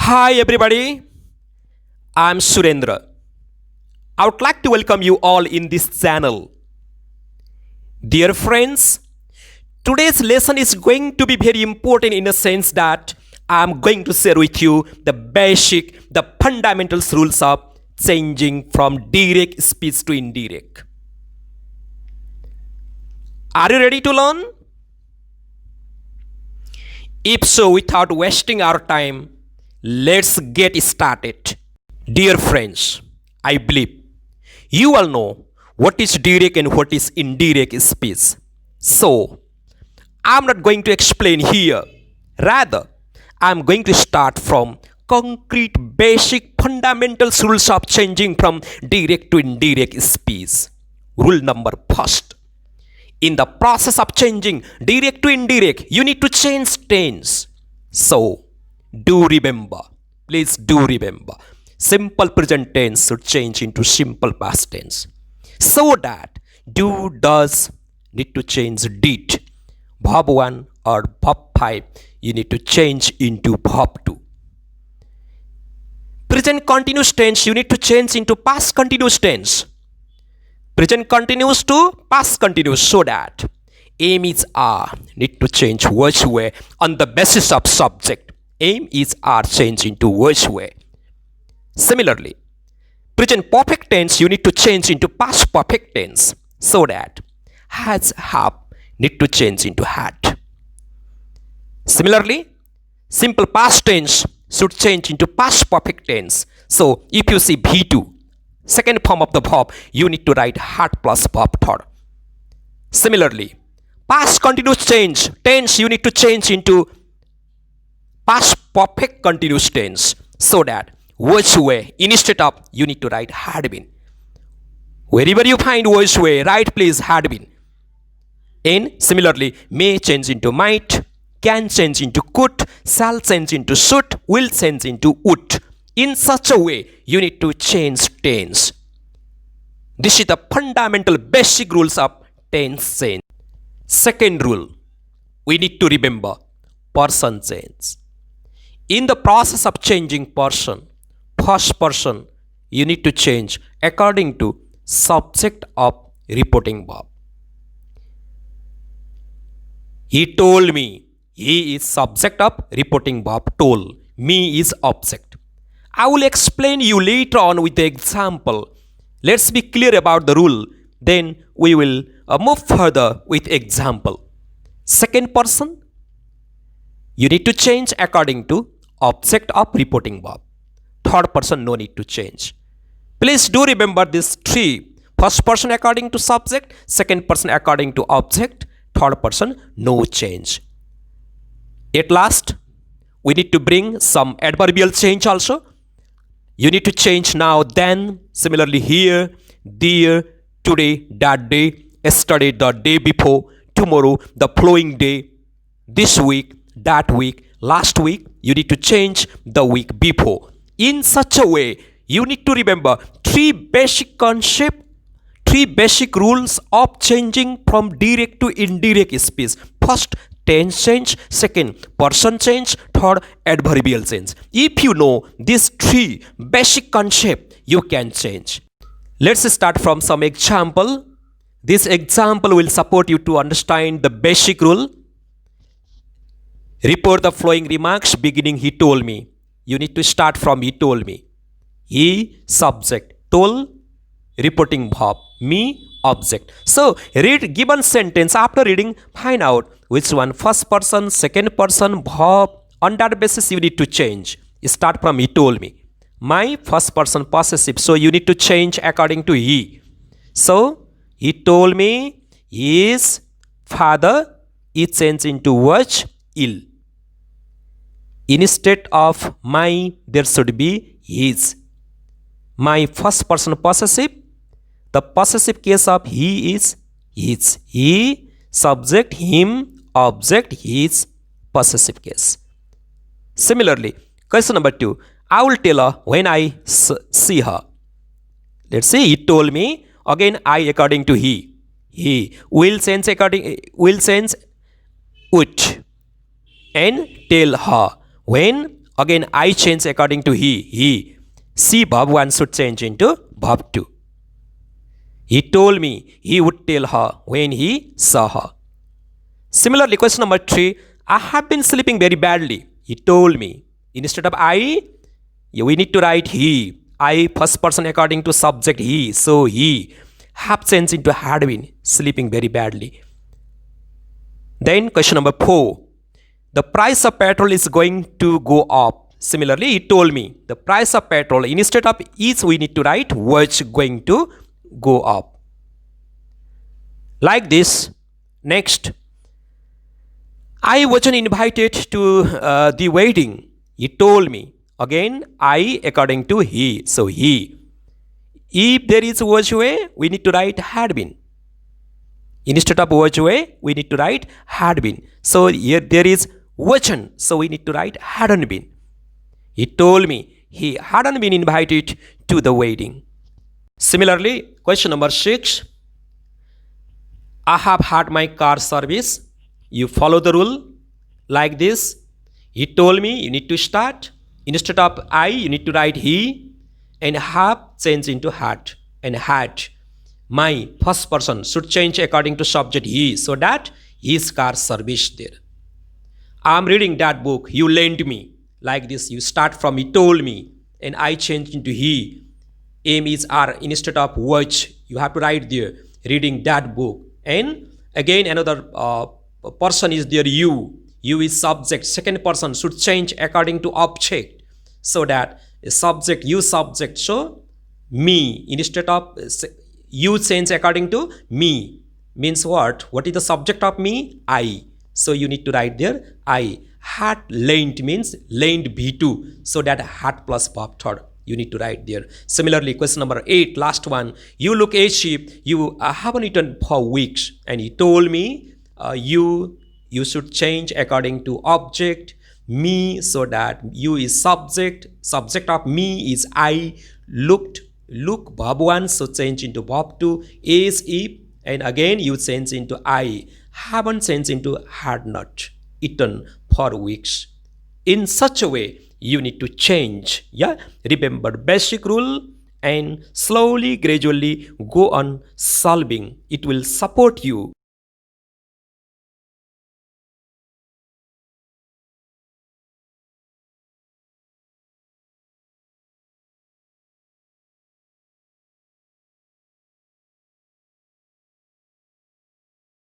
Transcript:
Hi everybody, I'm Surendra. I would like to welcome you all in this channel. Dear friends, today's lesson is going to be very important in the sense that I'm going to share with you the fundamental rules of changing from direct speech to indirect. Are you ready to learn? If so, without wasting our time, let's get started. Dear friends, I believe you all know what is direct and what is indirect speech. So, I'm not going to explain here. Rather, I'm going to start from concrete basic fundamental rules of changing from direct to indirect speech. Rule number first. In the process of changing direct to indirect, you need to change tense. So, do remember, please do remember, simple present tense should change into simple past tense. So that do, does need to change did. Verb 1 or verb 5, you need to change into verb 2. Present continuous tense, you need to change into past continuous tense. Present continuous to past continuous, so that aim is are need to change which way on the basis of subject. Aim is are change into which way. Similarly, present perfect tense you need to change into past perfect tense, so that has, have need to change into had. Similarly, simple past tense should change into past perfect tense. So if you see V2, second form of the verb, you need to write had plus verb third. Similarly, past continuous tense you need to change into past perfect continuous tense, so that which way instead of you need to write had been. Wherever you find which way, write please had been. And similarly, may change into might, can change into could, shall change into should, will change into would. In such a way, you need to change tense. This is the fundamental basic rules of tense change. Second rule, we need to remember person change. In the process of changing person, first person, you need to change according to subject of reporting verb. He told me. He is subject of reporting verb told. Me is object. I will explain you later on with the example. Let's be clear about the rule. Then we will move further with example. Second person, you need to change according to object of reporting verb. Third person, no need to change. Please do remember these three. First person according to subject, second person according to object, third person, no change. At last, we need to bring some adverbial change also. You need to change now, then, similarly here, there, today, that day, yesterday, the day before, tomorrow, the following day, this week, that week, last week. You need to change the week before. In such a way, you need to remember three basic concepts, three basic rules of changing from direct to indirect speech. First, tense change. Second, person change. Third, adverbial change. If you know these three basic concepts, you can change. Let's start from some example. This example will support you to understand the basic rule. Report the following remarks beginning he told me. You need to start from he told me. He, subject. Told, reporting verb. Me, object. So read given sentence. After reading, find out which one, first person, second person, verb. On that basis you need to change. Start from he told me. My, first person possessive, so you need to change according to he. So he told me his father, it change into was ill. Instead of my, there should be his. My, first person possessive, the possessive case of he is his. He, subject, him, object, his, possessive case. Similarly, question number 2. I will tell her when I see her. Let's see, he told me. Again, I according to he. He will change would and tell her when Again, I change according to he. See verb 1 should change into verb 2. He told me he would tell her when he saw her. Similarly, question number 3, I have been sleeping very badly. He told me. Instead of I, we need to write he. I first person according to subject he. So he have changed into had been sleeping very badly. Then question number 4, the price of petrol is going to go up. Similarly, he told me the price of petrol, instead of is, we need to write was going to go up. Like this. Next, I wasn't invited to the wedding. He told me. Again, I according to he. So he. If there is was way, we need to write had been. Instead of was way, we need to write had been. So here there is wasn't. So we need to write hadn't been. He told me he hadn't been invited to the wedding. Similarly, question number 6. I have had my car service. You follow the rule like this. He told me you need to start. Instead of I, you need to write he, and have change into had, and had. My first person should change according to subject he, so that his car service there. I am reading that book you lent me. Like this, you start from he told me, and I change into he. Aim is are instead of watch. You have to write there reading that book. And again another person is there you. You is subject. Second person should change according to object. So that subject, you subject. So me instead of you change according to me. Means what? What is the subject of me? I. So you need to write there I. Had lent means lent B2. So that had plus verb third. You need to write there. Similarly, question number 8, last one. You look a sheep. You haven't eaten for weeks. And he told me you should change according to object me, so that you is subject. Subject of me is I. Look verb 1, so change into verb 2. Is if, and again you change into I. Haven't changed into had not eaten for weeks. In such a way, you need to change. Yeah, remember basic rule and slowly, gradually go on solving. It will support you